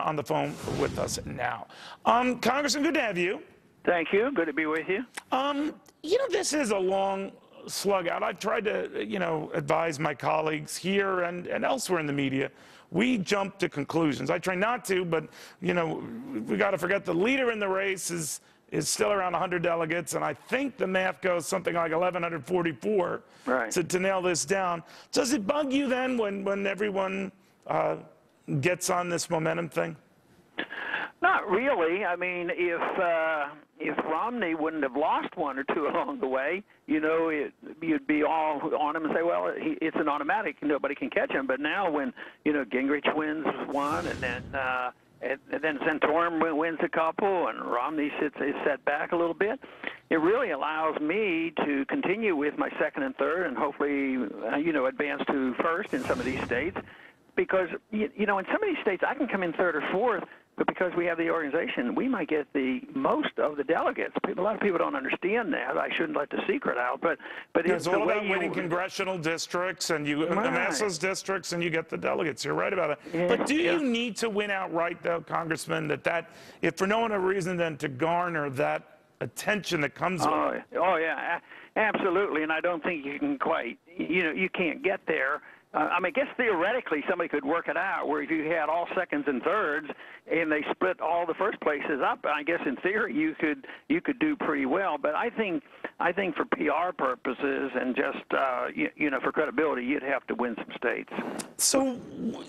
on the phone with us now. Congressman, good to have you. Thank you. Good to be with you. This is a long slug out. I've tried to, advise my colleagues here and elsewhere in the media. We jump to conclusions. I try not to, but, we got to forget the leader in the race is still around 100 delegates, and I think the math goes something like 1,144 right. to nail this down. Does it bug you then when everyone gets on this momentum thing? Not really. I mean, if Romney wouldn't have lost one or two along the way, you'd be all on him and say, well, it's an automatic. Nobody can catch him. But now when, Gingrich wins one, and then Santorum wins a couple, and Romney is set back a little bit, it really allows me to continue with my second and third and hopefully, advance to first in some of these states. Because, in some of these states, I can come in third or fourth, but because we have the organization, we might get the most of the delegates. A lot of people don't understand that. I shouldn't let the secret out, but it's all about winning congressional districts, and you amass those districts, and you get the delegates. You're right about it. Yeah, but do you need to win outright, though, Congressman, that if for no other reason than to garner that attention that comes with it? Oh, yeah, absolutely. And I don't think you can quite, you can't get there. I guess theoretically somebody could work it out where if you had all seconds and thirds and they split all the first places up, I guess in theory you could do pretty well. But I think for PR purposes and just for credibility, you'd have to win some states. So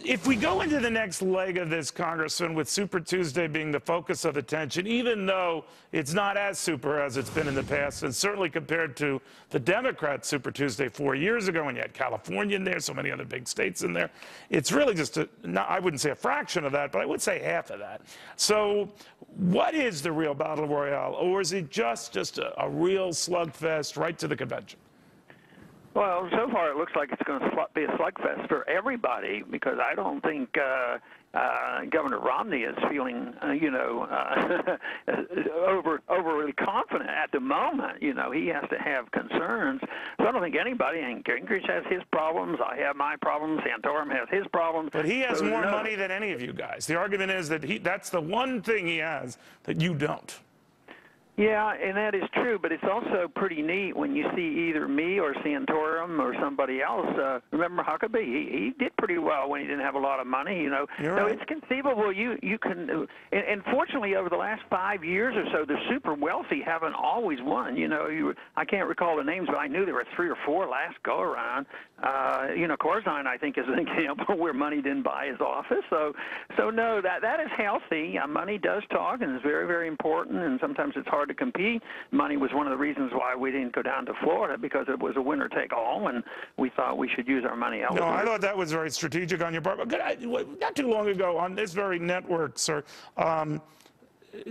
if we go into the next leg of this, Congressman, with Super Tuesday being the focus of attention, even though it's not as super as it's been in the past, and certainly compared to the Democrat Super Tuesday 4 years ago when you had California in there, so many other big states in there, it's really just I wouldn't say a fraction of that, but I would say half of that. So what is the real battle royale, or is it just a real slugfest right to the convention? Well, so far it looks like it's going to be a slugfest for everybody, because I don't think Governor Romney is feeling, overly confident at the moment. He has to have concerns. So I don't think anybody, and Gingrich has his problems. I have my problems. Santorum has his problems. But he has more money than any of you guys. The argument is that that's the one thing he has that you don't. Yeah, and that is true, but it's also pretty neat when you see either me or Santorum or somebody else. Remember Huckabee? He did pretty well when he didn't have a lot of money, You're so right. it's conceivable you can, and fortunately over the last 5 years or so, the super wealthy haven't always won. I can't recall the names, but I knew there were 3 or 4 last go around. Corzine, I think, is an example where money didn't buy his office. So no, that is healthy. Money does talk, and it's very, very important, and sometimes it's hard to compete. Money was one of the reasons why we didn't go down to Florida, because it was a winner-take-all, and we thought we should use our money elsewhere. No, I thought that was very strategic on your part. But not too long ago on this very network, sir,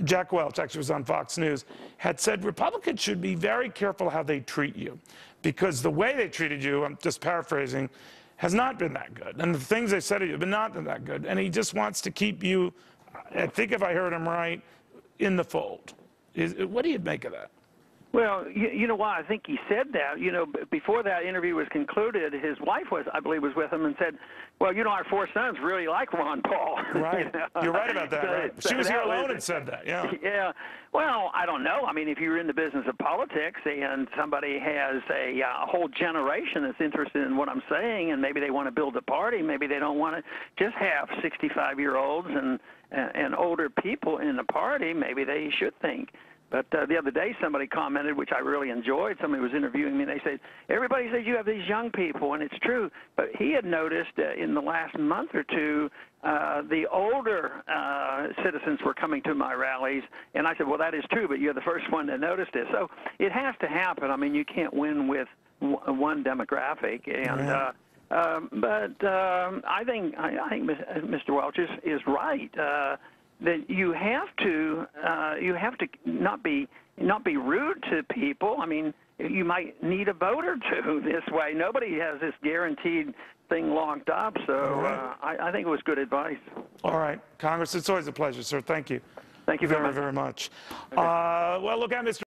Jack Welch, actually was on Fox News, had said Republicans should be very careful how they treat you, because the way they treated you, I'm just paraphrasing, has not been that good. And the things they said to you have not been that good. And he just wants to keep you, I think if I heard him right, in the fold. What do you make of that? Well, you know why I think he said that. Before that interview was concluded, his wife I believe, was with him and said, well, our 4 sons really like Ron Paul. Right. You're right about that, right? She was here alone and said that, yeah. Yeah. Well, I don't know. I mean, if you're in the business of politics and somebody has a whole generation that's interested in what I'm saying, and maybe they want to build a party, maybe they don't want to just have 65-year-olds and older people in the party, maybe they should think. But the other day somebody commented, which I really enjoyed, somebody was interviewing me, and they said, everybody says you have these young people, and it's true. But he had noticed in the last month or two, the older citizens were coming to my rallies, and I said, well, that is true, but you're the first one to notice this. So it has to happen. I mean, you can't win with one demographic. And but I think Mr. Welch is right. That you have to not be rude to people. I mean, you might need a vote or two this way. Nobody has this guaranteed thing locked up, so I think it was good advice. All right, Congress, it's always a pleasure, sir. Thank you. Thank you very much. Very much. Well, look at Mr.